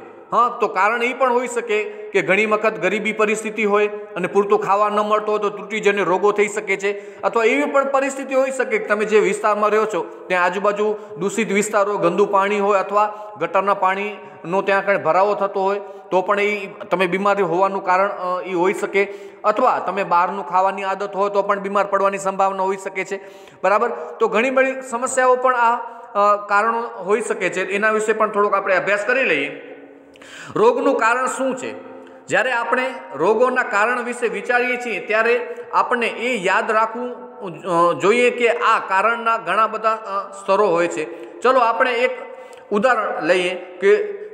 તો કારણ એ પણ હોઈ શકે કે ઘણી વખત ગરીબી પરિસ્થિતિ હોય અને પૂરતું ખાવા ન મળતો હોય તો ત્રુટિજન્ય રોગો થઈ શકે છે, અથવા એવી પણ પરિસ્થિતિ હોઈ શકે કે તમે જે વિસ્તારમાં રહો છો ત્યાં આજુબાજુ દૂષિત વિસ્તારો, ગંદુ પાણી હોય અથવા ગટરના પાણીનો ત્યાં કંઈ ભરાવો થતો હોય તો પણ એ તમે બીમારી હોવાનું કારણ એ હોઈ શકે, અથવા તમે બહારનું ખાવાની આદત હોય તો પણ બીમાર પડવાની સંભાવના હોઈ શકે છે, બરાબર। તો ઘણી બધી સમસ્યાઓ પણ આ કારણો હોઈ શકે છે, એના વિશે પણ થોડોક આપણે અભ્યાસ કરી લઈએ। રોગનું કારણ શું છે? જ્યારે આપણે રોગોના કારણ વિશે વિચારીએ છીએ ત્યારે આપણને એ યાદ રાખવું જોઈએ કે આ કારણના ઘણા બધા સ્તરો હોય છે. ચલો આપણે એક ઉદાહરણ લઈએ કે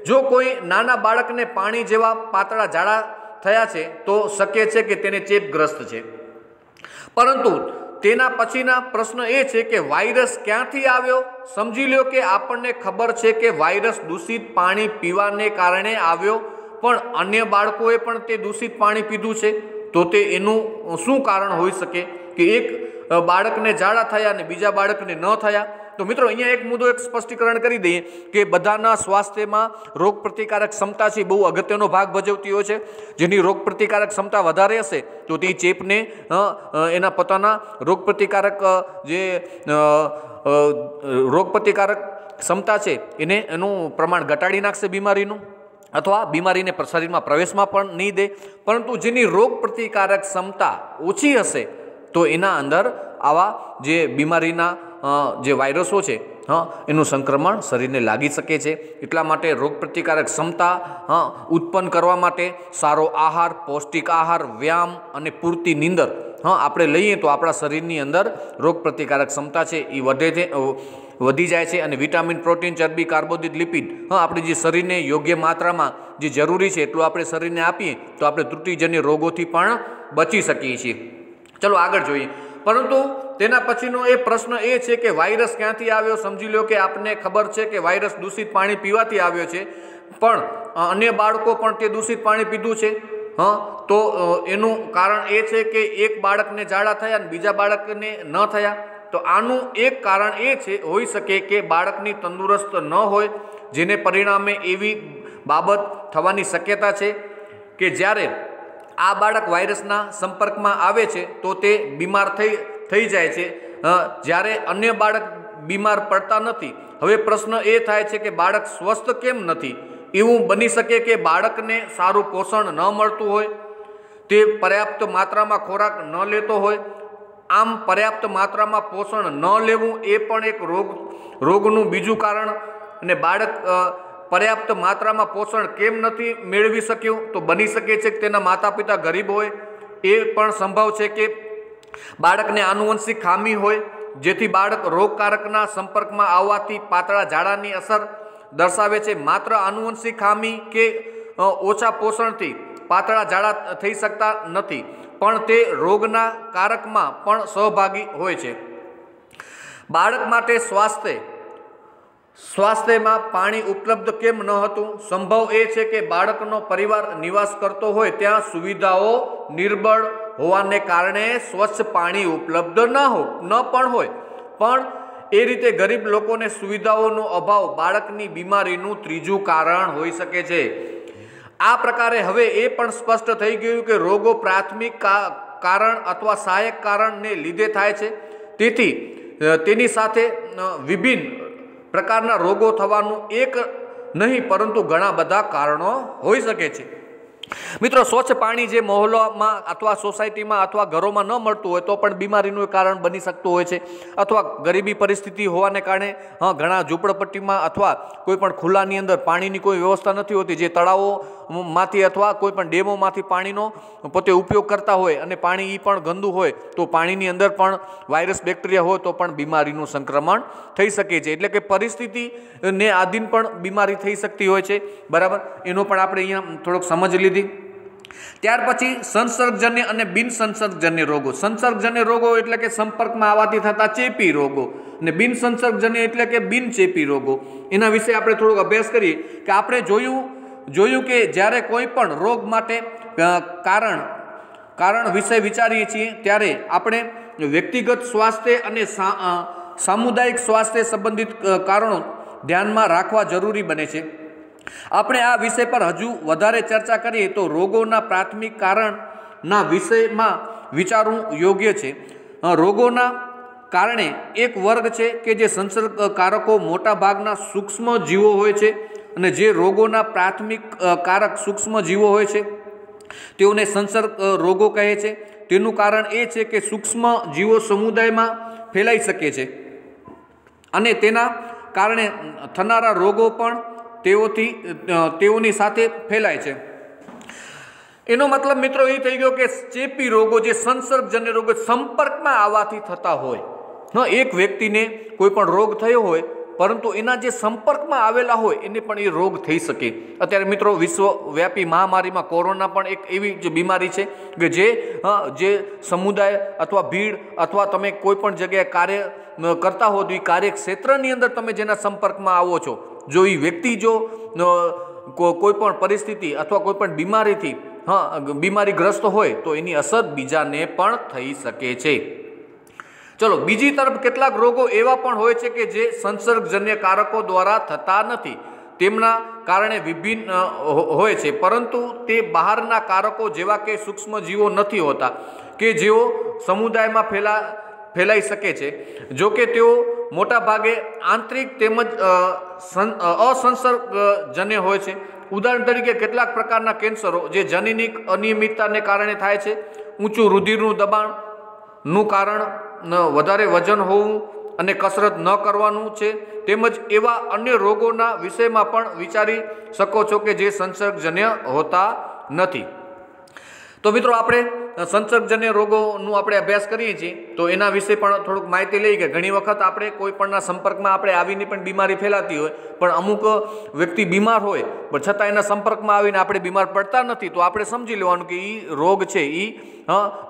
જો કોઈ નાના બાળકને પાણી જેવા પાતળા ઝાડા થયા છે તો શક્ય છે કે તેને ચેપગ્રસ્ત છે. પરંતુ તેના પછીના પ્રશ્ન એ છે કે વાયરસ ક્યાંથી આવ્યો? સમજી લો કે આપણને ખબર છે કે વાયરસ દૂષિત પાણી પીવાને કારણે આવ્યો, પણ અન્ય બાળકોએ પણ તે દૂષિત પાણી પીધું છે. તો તે એનું શું કારણ હોઈ શકે કે એક બાળકને ઝાડા થયા અને બીજા બાળકને ન થયા? તો મિત્રો અહીંયા એક મુદ્દો એક સ્પષ્ટીકરણ કરી દઈએ કે બધાના સ્વાસ્થ્યમાં રોગ પ્રતિકારક ક્ષમતા છે બહુ અગત્યનો ભાગ ભજવતી હોય છે. જેની રોગ પ્રતિકારક ક્ષમતા વધારે હશે તો તે ચેપને એના પોતાના રોગ પ્રતિકારક જે રોગ પ્રતિકારક ક્ષમતા છે એનું પ્રમાણ ઘટાડી નાખશે બીમારીનું, અથવા બીમારીને શરીરમાં પ્રવેશમાં પણ નહીં દે. પરંતુ જેની રોગ પ્રતિકારક ક્ષમતા ઓછી હશે તો એના અંદર આવા જે બીમારીના જે વાયરસો છે એનું સંક્રમણ શરીરને લાગી શકે છે. એટલા માટે રોગ પ્રતિકારક ક્ષમતા ઉત્પન્ન કરવા માટે સારો આહાર, પૌષ્ટિક આહાર, વ્યાયામ અને પૂરતી નીંદર આપણે લઈએ તો આપણા શરીરની અંદર રોગ પ્રતિકારક ક્ષમતા છે એ વધી જાય છે. અને વિટામિન, પ્રોટીન, ચરબી, કાર્બોદિત, લિપિડ આપણે જે શરીરને યોગ્ય માત્રામાં જે જરૂરી છે એટલું આપણે શરીરને આપીએ તો આપણે ત્રુટિજન્ય રોગોથી પણ બચી શકીએ છીએ. ચલો આગળ જોઈએ. પરંતુ તેના પછીનો એ પ્રશ્ન એ છે કે વાયરસ ક્યાંથી આવ્યો? સમજી લો કે આપને ખબર છે કે વાયરસ દૂષિત પાણી પીવાથી આવ્યો છે, પણ અન્ય બાળકો પણ તે દૂષિત પાણી પીધું છે. તો એનું કારણ એ છે કે એક બાળકને ઝાડા થયા અને બીજા બાળકને ન થયા. તો આનું એક કારણ એ છે હોઈ શકે કે બાળકની તંદુરસ્ત ન હોય, જેને પરિણામે એવી બાબત થવાની શક્યતા છે કે જ્યારે આ બાળક વાયરસના સંપર્કમાં આવે છે તો તે બીમાર થઈ જાય છે, જ્યારે અન્ય બાળક બીમાર પડતા નથી. હવે પ્રશ્ન એ થાય છે કે બાળક સ્વસ્થ કેમ નથી? એવું બની શકે કે બાળકને સારું પોષણ ન મળતું હોય, તે પર્યાપ્ત માત્રામાં ખોરાક ન લેતો હોય. આમ પર્યાપ્ત માત્રામાં પોષણ ન લેવું એ પણ એક રોગનું બીજું કારણ. અને બાળક પર્યાપ્ત માત્રામાં પોષણ કેમ નથી મેળવી શક્યું? તો બની શકે છે કે તેના માતા પિતા ગરીબ હોય. એ પણ સંભવ છે કે બાળકને આનુવંશિક ખામી હોય, જેથી બાળક રોગકારકના સંપર્કમાં આવવાથી પાતળા ઝાડાની અસર દર્શાવે છે. માત્ર આનુવંશિક ખામી કે ઓછા પોષણથી પાતળા ઝાડા થઈ શકતા નથી, પણ તે રોગના કારકમાં પણ સહભાગી હોય છે. બાળક માટે સ્વાસ્થ્યમાં પાણી ઉપલબ્ધ કેમ ન હતું? સંભવ એ છે કે બાળકનો પરિવાર નિવાસ કરતો હોય ત્યાં સુવિધાઓ નિર્બળ હોવાને કારણે સ્વચ્છ પાણી ઉપલબ્ધ ન પણ હોય. પણ એ રીતે ગરીબ લોકોને સુવિધાઓનો અભાવ બાળકની બીમારીનું ત્રીજું કારણ હોઈ શકે છે. આ પ્રકારે હવે એ પણ સ્પષ્ટ થઈ ગયું કે રોગો પ્રાથમિક કારણ અથવા સહાયક કારણને લીધે થાય છે. તેથી તેની સાથે વિભિન્ન પ્રકારના રોગો થવાનું એક નહીં પરંતુ ઘણા બધા કારણો હોઈ શકે છે. મિત્રો, સ્વચ્છ પાણી જે મહોલ્લામાં અથવા સોસાયટીમાં અથવા ઘરોમાં ન મળતું હોય તો પણ બીમારીનું કારણ બની શકતું હોય છે. અથવા ગરીબી પરિસ્થિતિ હોવાને કારણે ઘણા ઝૂંપડપટ્ટીમાં અથવા કોઈ પણ ખુલ્લાની અંદર પાણીની કોઈ વ્યવસ્થા નથી હોતી, જે તળાવોમાંથી અથવા કોઈ પણ ડેમોમાંથી પાણીનો પોતે ઉપયોગ કરતા હોય અને પાણી એ પણ ગંદુ હોય તો પાણીની અંદર પણ વાયરસ, બેક્ટેરિયા હોય તો પણ બીમારીનું સંક્રમણ થઈ શકે છે. એટલે કે પરિસ્થિતિને આધીન પણ બીમારી થઈ શકતી હોય છે. બરાબર, એનો પણ આપણે અહીંયા થોડોક સમજ લીધી. ત્યાર પછી સંસર્ગજન્ય અને બિન સંસર્ગજન્ય રોગો. સંસર્ગજન્ય રોગો એટલે કે સંપર્કમાં આવવાથી થતા ચેપી રોગો, અને બિન સંસર્ગજન્ય એટલે કે બિન ચેપી રોગો. એના વિશે આપણે થોડોક અભ્યાસ કરીએ કે આપણે જોયું કે જ્યારે કોઈ પણ રોગ માટે કારણ વિશે વિચારીએ છીએ ત્યારે આપણે વ્યક્તિગત સ્વાસ્થ્ય અને સામુદાયિક સ્વાસ્થ્ય સંબંધિત કારણો ધ્યાનમાં રાખવા જરૂરી બને છે. આપણે આ વિષય પર હજુ વધારે ચર્ચા કરીએ તો રોગોના પ્રાથમિક કારણના વિષયમાં વિચારવું યોગ્ય છે. રોગોના કારણે એક વર્ગ છે કે જે સંસર્ગકારકો મોટા ભાગના સૂક્ષ્મ જીવો હોય છે, અને જે રોગોના પ્રાથમિક કારક સૂક્ષ્મ જીવો હોય છે તેઓને સંસર્ગ રોગો કહે છે. તેનું કારણ એ છે કે સૂક્ષ્મ જીવો સમુદાયમાં ફેલાઈ શકે છે અને તેના કારણે થનારા રોગો પણ તેઓની સાથે ફેલાય છે. એનો મતલબ મિત્રો એ થઈ ગયો કે ચેપી રોગો જે સંસર્ગજન્ય રોગો સંપર્કમાં આવવાથી થતા હોય, એક વ્યક્તિને કોઈ પણ રોગ થયો હોય પરંતુ એના જે સંપર્કમાં આવેલા હોય એને પણ એ રોગ થઈ શકે. અત્યારે મિત્રો વિશ્વવ્યાપી મહામારીમાં કોરોના પણ એક એવી જ બીમારી છે કે જે સમુદાય અથવા ભીડ અથવા તમે કોઈ પણ જગ્યાએ કાર્ય કરતા હો તો એ કાર્યક્ષેત્રની અંદર તમે જેના સંપર્કમાં આવો છો, જો એ વ્યક્તિ જો કોઈ પણ પરિસ્થિતિ અથવા કોઈ પણ બીમારીથી બીમારીગ્રસ્ત હોય તો એની અસર બીજાને પણ થઈ શકે છે. ચલો, બીજી તરફ કેટલાક રોગો એવા પણ હોય છે કે જે સંસર્ગજન્ય કારકો દ્વારા થતા નથી, તેમના કારણે વિભિન્ન હોય છે, પરંતુ તે બહારના કારકો જેવા કે સૂક્ષ્મજીવો નથી હોતા કે જેઓ સમુદાયમાં ફેલાઈ શકે છે. જો કે તેઓ મોટા ભાગે આંતરિક તેમજ અસંસર્ગજન્ય હોય છે. ઉદાહરણ તરીકે કેટલાક પ્રકારના કેન્સરો જે જનીનિક અનિયમિતતાને કારણે થાય છે, ઊંચું રુધિરનું દબાણનું કારણ વધારે વજન હોવું અને કસરત ન કરવાનું છે, તેમજ એવા અન્ય રોગોના વિષયમાં પણ વિચારી શકો છો કે જે સંસર્ગજન્ય હોતા નથી. તો મિત્રો આપણે સંસર્ગજન્ય રોગોનું આપણે અભ્યાસ કરીએ છીએ તો એના વિશે પણ થોડુંક માહિતી લઈએ કે ઘણી વખત આપણે કોઈ પણના સંપર્કમાં આપણે આવીને પણ બીમારી ફેલાતી હોય, પણ અમુક વ્યક્તિ બીમાર હોય પણ છતાં એના સંપર્કમાં આવીને આપણે બીમાર પડતા નથી, તો આપણે સમજી લેવાનું કે એ રોગ છે એ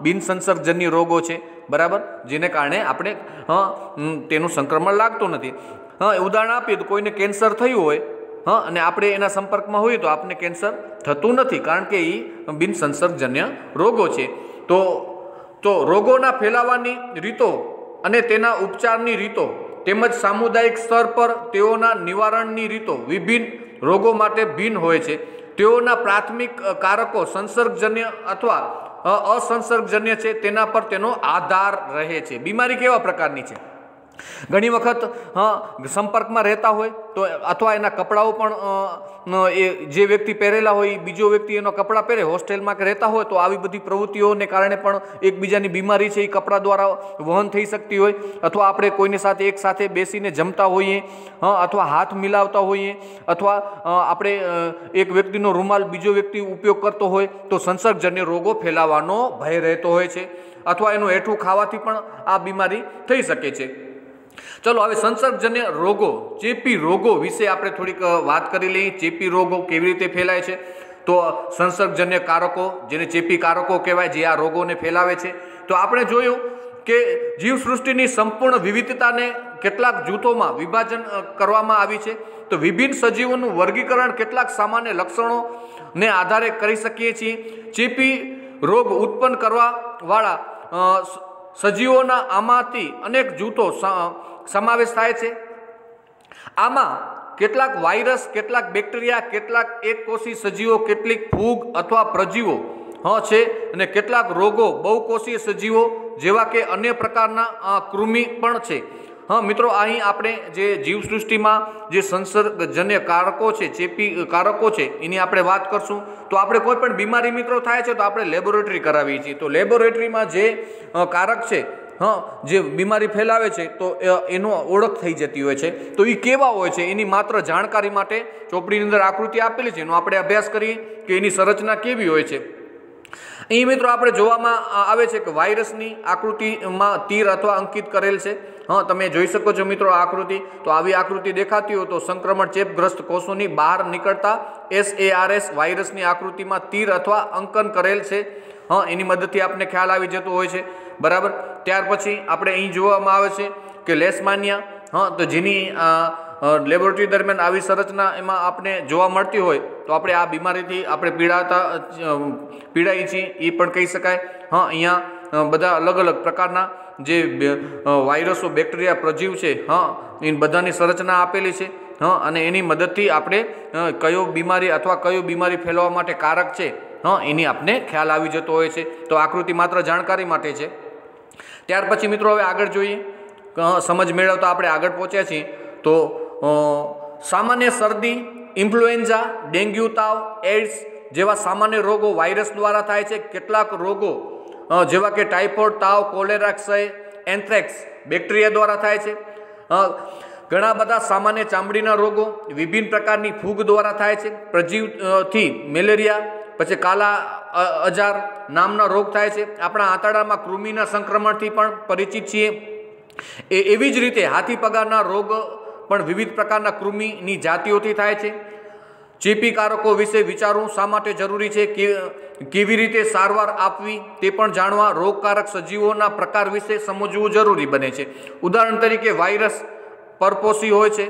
બિનસંસર્ગજન્ય રોગો છે, બરાબર, જેને કારણે આપણે તેનું સંક્રમણ લાગતું નથી. ઉદાહરણ આપીએ તો કોઈને કેન્સર થયું હોય અને આપણે એના સંપર્કમાં હોઈએ તો આપણને કેન્સર થતું નથી, કારણ કે એ બિનસંસર્ગજન્ય રોગો છે. તો રોગોના ફેલાવાની રીતો અને તેના ઉપચારની રીતો તેમજ સામુદાયિક સ્તર પર તેઓના નિવારણની રીતો વિભિન્ન રોગો માટે ભિન્ન હોય છે. તેઓના પ્રાથમિક કારકો સંસર્ગજન્ય અથવા અસંસર્ગજન્ય છે તેના પર તેનો આધાર રહે છે. બીમારી કેવા પ્રકારની છે? ઘણી વખત સંપર્કમાં રહેતા હોય તો અથવા એના કપડાઓ પણ એ જે વ્યક્તિ પહેરેલા હોય બીજો વ્યક્તિ એનો કપડાં પહેરે, હોસ્ટેલમાં કે રહેતા હોય તો આવી બધી પ્રવૃત્તિઓને કારણે પણ એકબીજાની બીમારી છે એ કપડાં દ્વારા વહન થઈ શકતી હોય, અથવા આપણે કોઈની સાથે એક સાથે બેસીને જમતા હોઈએ અથવા હાથ મિલાવતા હોઈએ, અથવા આપણે એક વ્યક્તિનો રૂમાલ બીજો વ્યક્તિ ઉપયોગ કરતો હોય તો સંસર્ગજન્ય રોગો ફેલાવાનો ભય રહેતો હોય છે, અથવા એનું હેઠું ખાવાથી પણ આ બીમારી થઈ શકે છે. ચલો, હવે સંસર્ગજન્ય રોગો, ચેપી રોગો વિશે આપણે થોડીક વાત કરી લઈએ. ચેપી રોગો કેવી રીતે ફેલાય છે? તો સંસર્ગજન્ય કારકો, જેને ચેપી કારકો કહેવાય, જે આ રોગોને ફેલાવે છે. તો આપણે જોયું કે જીવસૃષ્ટિની સંપૂર્ણ વિવિધતાને કેટલાક જૂથોમાં વિભાજન કરવામાં આવી છે. તો વિભિન્ન સજીવોનું વર્ગીકરણ કેટલાક સામાન્ય લક્ષણોને આધારે કરી શકીએ છીએ. ચેપી રોગ ઉત્પન્ન કરવાવાળા સજીવોના આમાંથી અનેક જૂથો સમાવેશ થાય છે. આમાં કેટલાક વાયરસ, કેટલાક બેક્ટેરિયા, કેટલાક એકકોષી સજીવો, કેટલીક ફૂગ અથવા પ્રજીવો છે, અને કેટલાક રોગો બહુકોષીય સજીવો જેવા કે અન્ય પ્રકારના કૃમિ પણ છે. મિત્રો, અહીં આપણે જે જીવસૃષ્ટિમાં જે સંસર્ગજન્ય કારકો છે, ચેપી કારકો છે, એની આપણે વાત કરશું. તો આપણે કોઈ પણ બીમારી મિત્રો થાય છે તો આપણે લેબોરેટરી કરાવીએ છીએ. તો લેબોરેટરીમાં જે કારક છે જે બીમારી ફેલાવે છે તો એનો ઓળખ થઈ જતી હોય છે. તો એ કેવા હોય છે એની માત્ર જાણકારી માટે ચોપડીની અંદર આકૃતિ આપેલી છે, એનો આપણે અભ્યાસ કરીએ કે એની સંરચના કેવી હોય છે. અહીં મિત્રો આપણે જોવામાં આવે છે કે વાયરસની આકૃતિમાં તીર અથવા અંકિત કરેલ છે. તમે જોઈ શકો છો મિત્રો આ આકૃતિ. તો આવી આકૃતિ દેખાતી હોય તો સંક્રમણ ચેપગ્રસ્ત કોષોની બહાર નીકળતા SARS વાયરસની આકૃતિમાં તીર અથવા અંકન કરેલ છે. એની મદદથી આપણને ખ્યાલ આવી જતો હોય છે, બરાબર. ત્યાર પછી આપણે અહીં જોવામાં આવે છે કે લેશમાનિયા, તો જેની લેબોરેટરી દરમિયાન આવી સંરચના એમાં આપણે જોવા મળતી હોય તો આપણે આ બીમારીથી આપણે પીડાઈએ છીએ એ પણ કહી શકાય. અહીંયા બધા અલગ અલગ પ્રકારના જે વાયરસો, બેક્ટેરિયા, પ્રજીવ છે, એ બધાની સંરચના આપેલી છે, અને એની મદદથી આપણે કયો બીમારી અથવા કયો બીમારી ફેલાવવા માટે કારક છે એની આપણે ખ્યાલ આવી જતો હોય છે. તો આકૃતિ માત્ર જાણકારી માટે છે. ત્યાર પછી મિત્રો હવે આગળ જોઈએ, સમજ મેળવતા આપણે આગળ પહોંચ્યા છીએ. તો સામાન્ય શરદી, ઇન્ફ્લુએન્ઝા, ડેન્ગ્યુ તાવ, એડ્સ જેવા સામાન્ય રોગો વાયરસ દ્વારા થાય છે. કેટલાક રોગો જેવા કે ટાઇફોઇડ, તાવ, કોલેરા, ક્ષય, એન્થ્રેક્સ બેક્ટેરિયા દ્વારા થાય છે. ઘણા બધા સામાન્ય ચામડીના રોગો વિભિન્ન પ્રકારની ફૂગ દ્વારા થાય છે. પ્રજીવથી મેલેરિયા, પછી કાલા અજાર નામનો રોગ થાય છે। આપણા આંતરડામાં કૃમિના સંક્રમણથી પણ પરિચિત છીએ। એવી જ રીતે હાથી પગારના રોગ પણ વિવિધ પ્રકારના કૃમિની જાતિઓથી થાય છે। ચેપી કારકો વિશે વિચારવું શા માટે જરૂરી છે, કેવી રીતે સારવાર આપવી તે પણ જાણવા, રોગકારક સજીવોના પ્રકાર વિશે સમજવું જરૂરી બને છે। ઉદાહરણ તરીકે વાયરસ પરપોષી હોય છે,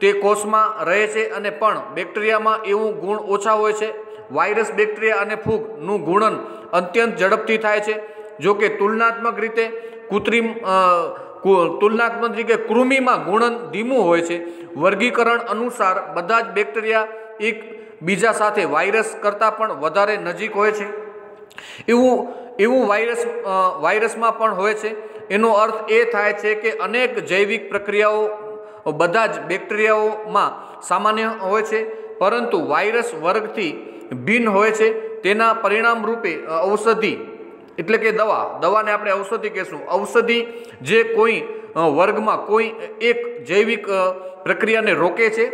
તે કોષમાં રહે છે અને પણ બેક્ટેરિયામાં એવું ગુણ ઓછા હોય છે। વાયરસ, બેક્ટેરિયા અને ફૂગનું ગુણન અત્યંત ઝડપથી થાય છે, જો કે તુલનાત્મક રીતે કૃમિમાં ગુણન ધીમું હોય છે। વર્ગીકરણ અનુસાર બધા જ બેક્ટેરિયા એકબીજા સાથે વાયરસ કરતાં પણ વધારે નજીક હોય છે, એવું વાયરસમાં પણ હોય છે। એનો અર્થ એ થાય છે કે અનેક જૈવિક પ્રક્રિયાઓ બધા જ બેક્ટેરિયાઓમાં સામાન્ય હોય છે, પરંતુ વાયરસ વર્ગથી ભિન્ન હોય છે। તેના પરિણામ રૂપે ઔષધિ એટલે કે દવાને આપણે ઔષધિ કહેશું। ઔષધિ જે કોઈ વર્ગમાં કોઈ એક જૈવિક પ્રક્રિયાને રોકે છે,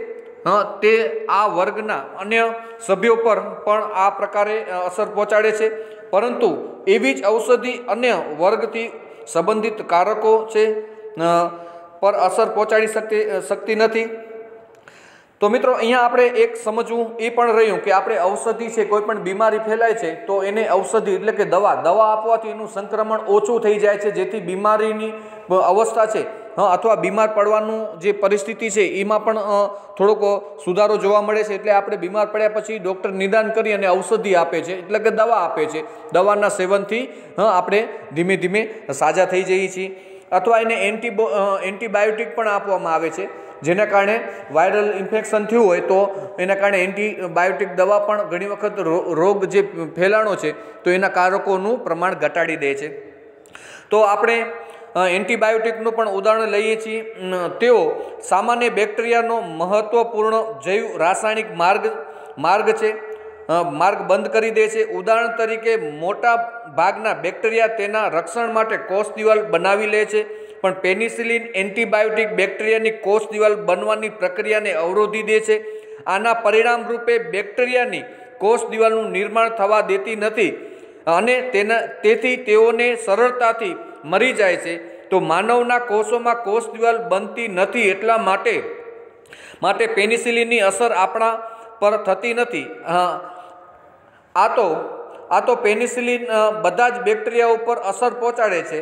તે આ વર્ગના અન્ય સભ્યો પર પણ આ પ્રકારે અસર પહોંચાડે છે, પરંતુ એવી જ ઔષધિ અન્ય વર્ગથી સંબંધિત કારકો છે પર અસર પહોંચાડી શકતી નથી। તો મિત્રો અહીંયા આપણે એક સમજવું એ પણ રહ્યું કે આપણે ઔષધિ છે, કોઈ પણ બીમારી ફેલાય છે તો એને ઔષધિ એટલે કે દવા આપવાથી એનું સંક્રમણ ઓછું થઈ જાય છે, જેથી બીમારીની અવસ્થા છે અથવા બીમાર પડવાનું જે પરિસ્થિતિ છે એમાં પણ થોડોક સુધારો જોવા મળે છે। એટલે આપણે બીમાર પડ્યા પછી ડૉક્ટર નિદાન કરી અને ઔષધિ આપે છે, એટલે કે દવા આપે છે। દવાના સેવનથી આપણે ધીમે ધીમે સાજા થઈ જઈએ છીએ। અથવા એને એન્ટીબાયોટિક પણ આપવામાં આવે છે, જેના કારણે વાયરલ ઇન્ફેક્શન થયું હોય તો એના કારણે એન્ટીબાયોટિક દવા પણ ઘણી વખત રોગ જે ફેલાણો છે તો એના કારકોનું પ્રમાણ ઘટાડી દે છે। તો આપણે એન્ટીબાયોટિકનું પણ ઉદાહરણ લઈએ છીએ। તેઓ સામાન્ય બેક્ટેરિયાનો મહત્વપૂર્ણ જૈવ રાસાયણિક માર્ગ બંધ કરી દે છે। ઉદાહરણ તરીકે મોટા ભાગના બેક્ટેરિયા તેના રક્ષણ માટે કોષ દિવાલ બનાવી લે છે, પણ પેનિસિલિન એન્ટીબાયોટિક બેક્ટેરિયાની કોષ દિવાલ બનવાની પ્રક્રિયાને અવરોધી દે છે। આના પરિણામ રૂપે બેક્ટેરિયાની કોષ દિવાલનું નિર્માણ થવા દેતી નથી અને તેથી તેઓને સરળતાથી મરી જાય છે। તો માનવના કોષોમાં કોષ દિવાલ બનતી નથી, એટલા માટે પેનિસિલિનની અસર આપણા પર થતી નથી। આ તો પેનિસિલિન બધા જ બેક્ટેરિયા ઉપર અસર પહોંચાડે છે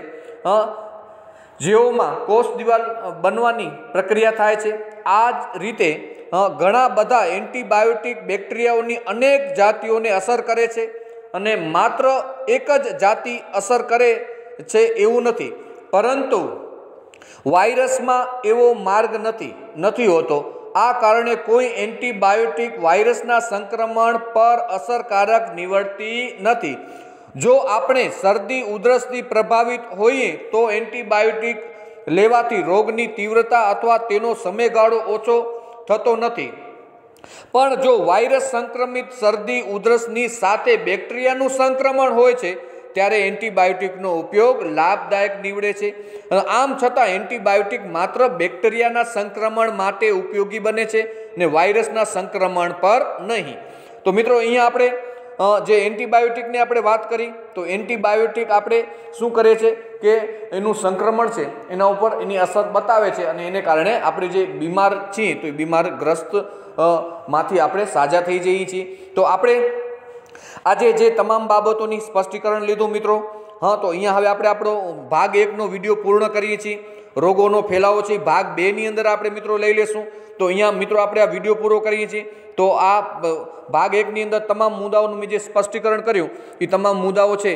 જેઓમાં કોષ દિવાલ બનવાની પ્રક્રિયા થાય છે। આ જ રીતે ઘણા બધા એન્ટીબાયોટિક બેક્ટેરિયાઓની અનેક જાતિઓને અસર કરે છે અને માત્ર એક જ જાતિ અસર કરે છે એવું નથી, પરંતુ વાયરસમાં એવો માર્ગ નથી હોતો। આ કારણે કોઈ એન્ટીબાયોટિક વાયરસના સંક્રમણ પર અસરકારક નીવડતી નથી। જો આપણે શરદી ઉધરસથી પ્રભાવિત હોઈએ તો એન્ટીબાયોટિક લેવાથી રોગની તીવ્રતા અથવા તેનો સમયગાળો ઓછો થતો નથી, પણ જો વાયરસ સંક્રમિત શરદી ઉધરસની સાથે બેક્ટેરિયાનું સંક્રમણ હોય છે ત્યારે એન્ટીબાયોટિકનો ઉપયોગ લાભદાયક નીવડે છે। આમ છતાં એન્ટીબાયોટિક માત્ર બેક્ટેરિયાના સંક્રમણ માટે ઉપયોગી બને છે ને વાયરસના સંક્રમણ પર નહીં। તો મિત્રો અહીંયા આપણે જે એન્ટીબાયોટિકની આપણે વાત કરી તો એન્ટીબાયોટિક આપણે શું કરે છે કે એનું સંક્રમણ છે એના ઉપર એની અસર બતાવે છે અને એને કારણે આપણે જે બીમાર છીએ તો એ બીમારગ્રસ્ત માંથી આપણે સાજા થઈ જઈએ છીએ। તો આપણે આજે જે તમામ બાબતોની સ્પષ્ટીકરણ લીધું મિત્રો, તો અહીંયા હવે આપણે આપણો ભાગ 1નો વિડીયો પૂર્ણ કરીએ છીએ। રોગોનો ફેલાવો છે ભાગ 2ની અંદર આપણે મિત્રો લઈ લેશું। તો અહીંયા મિત્રો આપણે આ વિડીયો પૂરો કરીએ છીએ। તો આ ભાગ 1ની અંદર તમામ મુદ્દાઓનું મેં જે સ્પષ્ટીકરણ કર્યું એ તમામ મુદ્દાઓ છે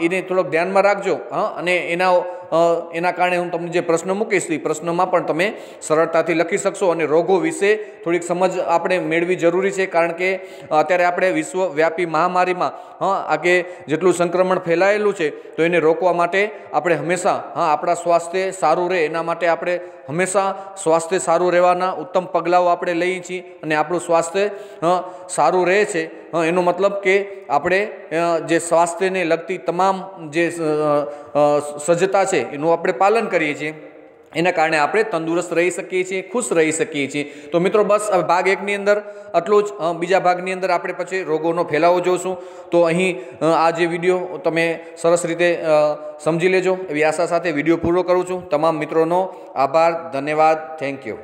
એને થોડોક ધ્યાનમાં રાખજો અને એના કારણે હું તમને જે પ્રશ્ન મૂકીશ એ પ્રશ્નમાં પણ તમે સરળતાથી લખી શકશો અને રોગો વિશે થોડીક સમજ આપણે મેળવી જરૂરી છે, કારણ કે અત્યારે આપણે વિશ્વવ્યાપી મહામારીમાં આ જેટલું સંક્રમણ ફેલાયેલું છે તો એને રોકવા માટે આપણે હંમેશા આપણા સ્વાસ્થ્ય સારું રહે એના માટે આપણે હંમેશા સ્વાસ્થ્ય સારું રહેવાના ઉત્તમ પગલાઓ આપણે લઈએ છીએ અને આપણું સ્વાસ્થ્ય સારું રહે છે એનો મતલબ કે આપણે જે સ્વાસ્થ્યને લગતી તમામ જે સજ્જતા છે એનું આપણે પાલન કરીએ છીએ। એના કારણે આપણે તંદુરસ્ત રહી શકીએ છીએ, ખુશ રહી શકીએ છીએ। તો મિત્રો બસ હવે ભાગ 1ની અંદર આટલું જ। બીજા ભાગની અંદર આપણે પછી રોગોનો ફેલાવો જોઈશું। તો અહીં આ જે વિડીયો તમે સરસ રીતે સમજી લેજો એવી આશા સાથે વિડીયો પૂરો કરું છું। તમામ મિત્રોનો આભાર, ધન્યવાદ, થેન્ક યુ।